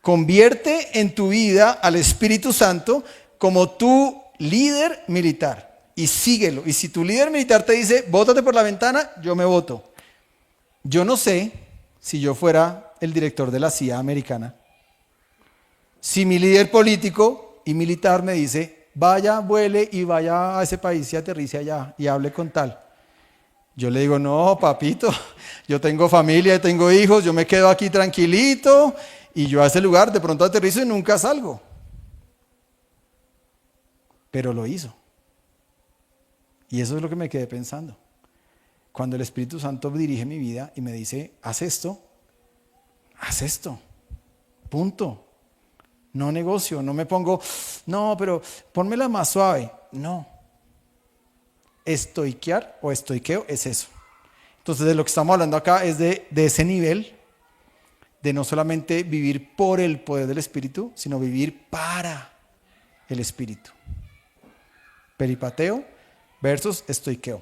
convierte en tu vida al Espíritu Santo como tu líder militar y síguelo. Y si tu líder militar te dice, bótate por la ventana, yo me boto. Yo no sé si yo fuera el director de la CIA americana, si mi líder político y militar me dice, vaya, vuele y vaya a ese país y aterrice allá y hable con tal. Yo le digo, no, papito, yo tengo familia, tengo hijos, yo me quedo aquí tranquilito y yo a ese lugar de pronto aterrizo y nunca salgo. Pero lo hizo. Y eso es lo que me quedé pensando. Cuando el Espíritu Santo dirige mi vida y me dice, haz esto, punto. No negocio, no me pongo, no, pero pónmela más suave. No. Estoiquear o estoiqueo es eso. Entonces de lo que estamos hablando acá es de ese nivel de no solamente vivir por el poder del Espíritu, sino vivir para el Espíritu. Peripateo versus estoiqueo.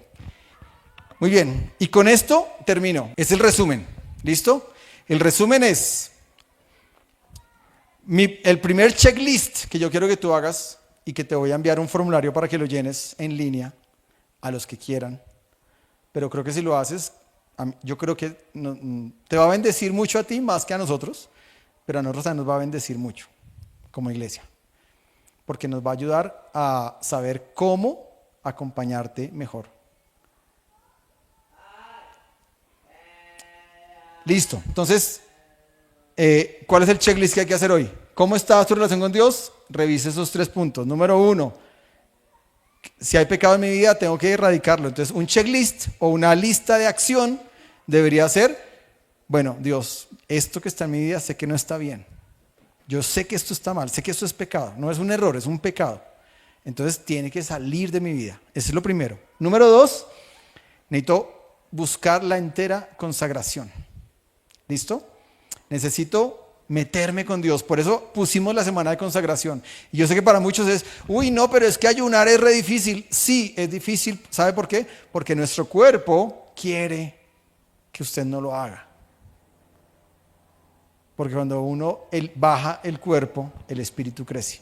Muy bien, y con esto termino. Es el resumen, ¿listo? El resumen es el primer checklist que yo quiero que tú hagas y que te voy a enviar un formulario para que lo llenes en línea a los que quieran. Pero creo que si lo haces, yo creo que te va a bendecir mucho a ti más que a nosotros, pero a nosotros también nos va a bendecir mucho como iglesia, porque nos va a ayudar a saber cómo acompañarte mejor. Listo, entonces, ¿cuál es el checklist que hay que hacer hoy? ¿Cómo está tu relación con Dios? Revise esos 3 puntos. Número 1, si hay pecado en mi vida, tengo que erradicarlo. Entonces, un checklist o una lista de acción debería ser bueno, Dios, esto que está en mi vida sé que no está bien. Yo sé que esto está mal, sé que esto es pecado. No es un error, es un pecado. Entonces tiene que salir de mi vida. Ese es lo primero. Número 2, necesito buscar la entera consagración. ¿Listo? Necesito meterme con Dios. Por eso pusimos la semana de consagración. Y yo sé que para muchos es, uy, no, pero es que ayunar es re difícil. Sí, es difícil. ¿Sabe por qué? Porque nuestro cuerpo quiere que usted no lo haga. Porque cuando uno baja el cuerpo, el espíritu crece.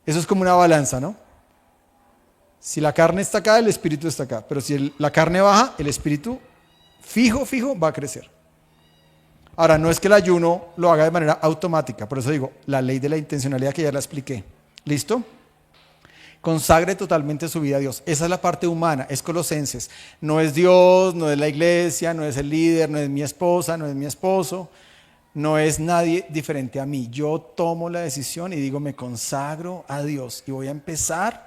Eso es como una balanza, ¿no? Si la carne está acá, el espíritu está acá. Pero si la carne baja, el espíritu fijo va a crecer. Ahora, no es que el ayuno lo haga de manera automática. Por eso digo, la ley de la intencionalidad que ya la expliqué. ¿Listo? Consagre totalmente su vida a Dios. Esa es la parte humana, es Colosenses. No es Dios, no es la iglesia, no es el líder, no es mi esposa, no es mi esposo. No es nadie diferente a mí. Yo tomo la decisión y digo, me consagro a Dios y voy a empezar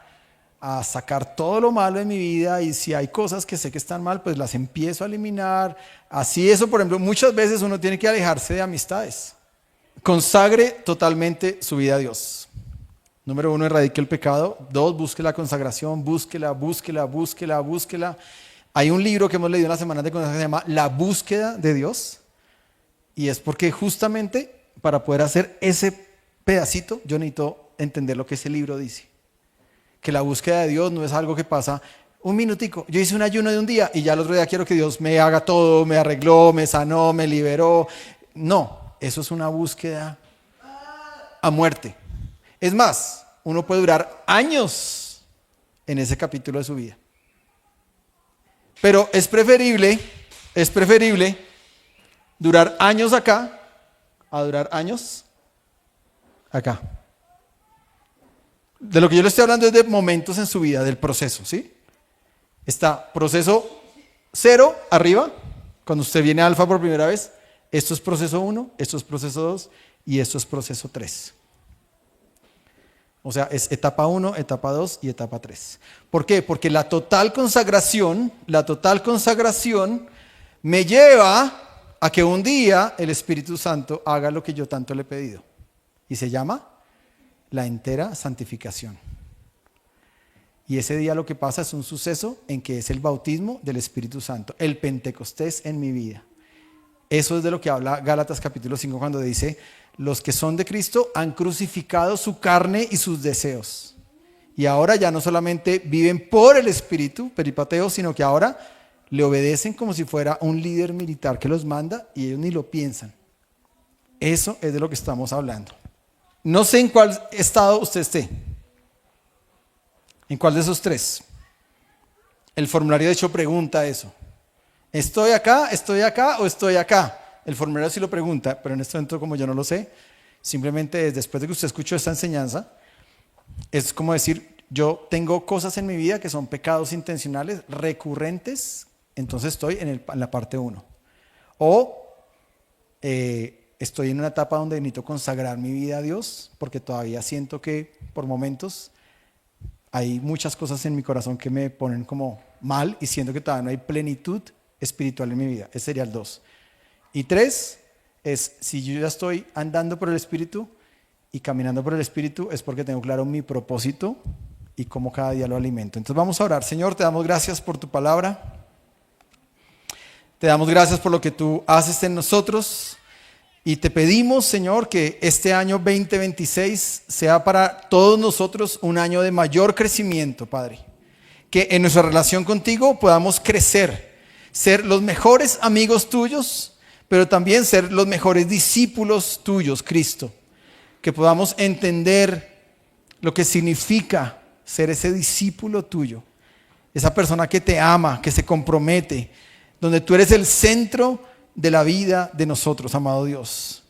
a sacar todo lo malo de mi vida, y si hay cosas que sé que están mal, pues las empiezo a eliminar. Así eso, por ejemplo, muchas veces uno tiene que alejarse de amistades. Consagre totalmente su vida a Dios. Número 1, erradique el pecado. 2, busque la consagración, búsquela. Hay un libro que hemos leído en la semana de consagración que se llama La búsqueda de Dios. Y es porque justamente para poder hacer ese pedacito, yo necesito entender lo que ese libro dice. Que la búsqueda de Dios no es algo que pasa un minutico. Yo hice un ayuno de un día y ya el otro día quiero que Dios me haga todo, me arregló, me sanó, me liberó. No, eso es una búsqueda a muerte. Es más, uno puede durar años en ese capítulo de su vida. Pero es preferible durar años acá a durar años acá. De lo que yo le estoy hablando es de momentos en su vida, del proceso, ¿sí? Está proceso 0 arriba, cuando usted viene a alfa por primera vez. Esto es proceso 1, esto es proceso 2 y esto es proceso 3. O sea, es etapa 1, etapa 2 y etapa 3. ¿Por qué? Porque la total consagración me lleva a que un día el Espíritu Santo haga lo que yo tanto le he pedido. Y se llama la entera santificación. Y ese día lo que pasa es un suceso en que es el bautismo del Espíritu Santo, el Pentecostés en mi vida. Eso es de lo que habla Gálatas capítulo 5 cuando dice, los que son de Cristo han crucificado su carne y sus deseos. Y ahora ya no solamente viven por el Espíritu, peripateo, sino que ahora le obedecen como si fuera un líder militar que los manda y ellos ni lo piensan. Eso es de lo que estamos hablando. No sé en cuál estado usted esté. ¿En cuál de esos 3? El formulario de hecho pregunta eso. ¿Estoy acá o estoy acá? El formulario sí lo pregunta, pero en este momento como yo no lo sé, simplemente después de que usted escuchó esta enseñanza, es como decir, yo tengo cosas en mi vida que son pecados intencionales, recurrentes, entonces estoy en la parte 1. O estoy en una etapa donde necesito consagrar mi vida a Dios, porque todavía siento que por momentos hay muchas cosas en mi corazón que me ponen como mal y siento que todavía no hay plenitud espiritual en mi vida. Ese sería el 2. Y 3 es, si yo ya estoy andando por el Espíritu y caminando por el Espíritu, es porque tengo claro mi propósito y cómo cada día lo alimento. Entonces vamos a orar. Señor, te damos gracias por tu palabra. Te damos gracias por lo que tú haces en nosotros. Y te pedimos, Señor, que este año 2026 sea para todos nosotros un año de mayor crecimiento, Padre. Que en nuestra relación contigo podamos crecer, ser los mejores amigos tuyos, pero también ser los mejores discípulos tuyos, Cristo. Que podamos entender lo que significa ser ese discípulo tuyo, esa persona que te ama, que se compromete, donde tú eres el centro de la vida de nosotros, amado Dios.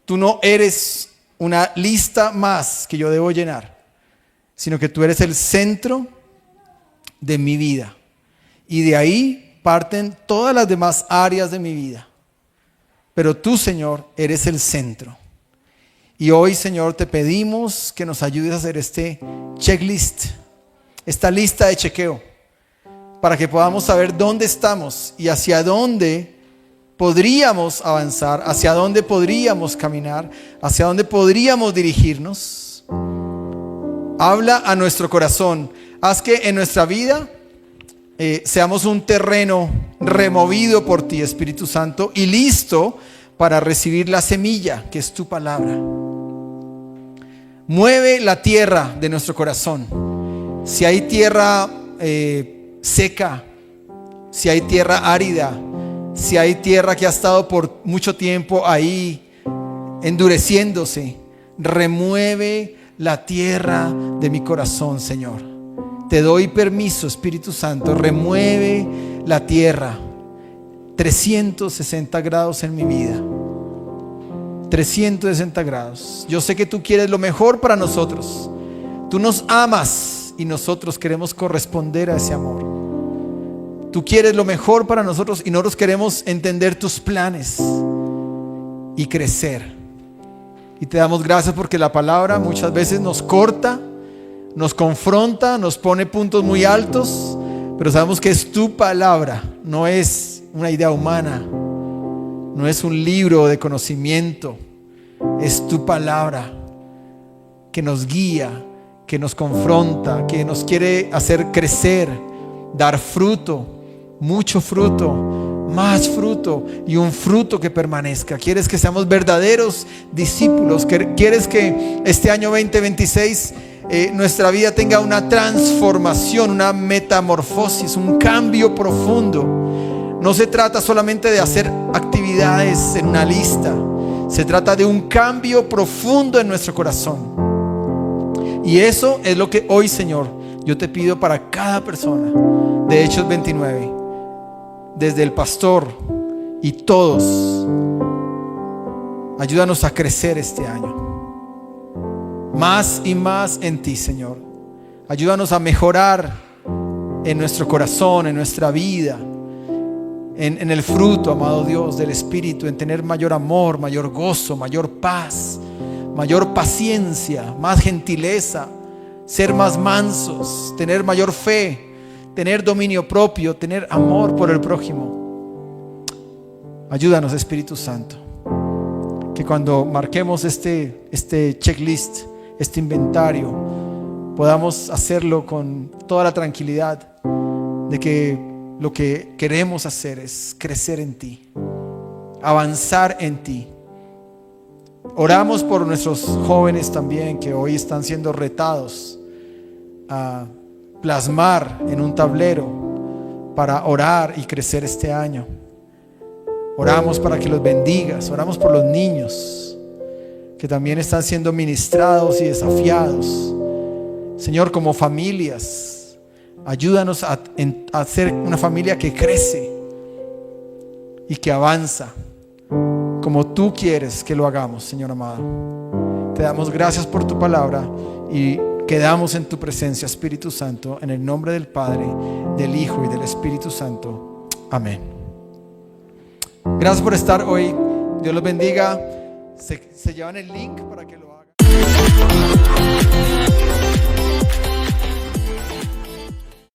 Tú no eres una lista más que yo debo llenar, sino que tú eres el centro de mi vida. Y de ahí parten todas las demás áreas de mi vida. Pero tú, Señor, eres el centro. Y hoy, Señor, te pedimos que nos ayudes a hacer este checklist, esta lista de chequeo, para que podamos saber dónde estamos y hacia dónde podríamos avanzar, hacia dónde podríamos caminar, hacia dónde podríamos dirigirnos. Habla a nuestro corazón. Haz que en nuestra vida seamos un terreno removido por ti, Espíritu Santo, y listo para recibir la semilla que es tu palabra. Mueve la tierra de nuestro corazón. Si hay tierra seca, si hay tierra árida, si hay tierra que ha estado por mucho tiempo ahí endureciéndose, remueve la tierra de mi corazón, Señor. Te doy permiso, Espíritu Santo, remueve la tierra. 360 grados en mi vida. 360 grados. Yo sé que tú quieres lo mejor para nosotros. Tú nos amas y nosotros queremos corresponder a ese amor. Tú quieres lo mejor para nosotros y nosotros queremos entender tus planes y crecer. Y te damos gracias porque la palabra muchas veces nos corta, nos confronta, nos pone puntos muy altos, pero sabemos que es tu palabra, no es una idea humana, no es un libro de conocimiento, es tu palabra que nos guía, que nos confronta, que nos quiere hacer crecer, dar fruto, mucho fruto, más fruto y un fruto que permanezca. Quieres que seamos verdaderos discípulos. Quieres que este año 2026 nuestra vida tenga una transformación, una metamorfosis, un cambio profundo. No se trata solamente de hacer actividades en una lista, se trata de un cambio profundo en nuestro corazón. Y eso es lo que hoy, Señor, yo te pido para cada persona de Hechos 29, desde el pastor y todos. Ayúdanos a crecer este año, más y más en ti, Señor. Ayúdanos a mejorar en nuestro corazón, en nuestra vida, en el fruto, amado Dios, del Espíritu, en tener mayor amor, mayor gozo, mayor paz, mayor paciencia, más gentileza, ser más mansos, tener mayor fe, tener dominio propio, tener amor por el prójimo. Ayúdanos, Espíritu Santo, que cuando marquemos este checklist, este inventario, podamos hacerlo con toda la tranquilidad de que lo que queremos hacer es crecer en ti, avanzar en ti. Oramos por nuestros jóvenes también, que hoy están siendo retados a plasmar en un tablero para orar y crecer este año. Oramos para que los bendigas. Oramos por los niños que también están siendo ministrados y desafiados. Señor, como familias, ayúdanos a ser una familia que crece y que avanza como tú quieres que lo hagamos, Señor amado. Te damos gracias por tu palabra y quedamos en tu presencia, Espíritu Santo, en el nombre del Padre, del Hijo y del Espíritu Santo. Amén. Gracias por estar hoy. Dios los bendiga. Se llevan el link para que lo hagan.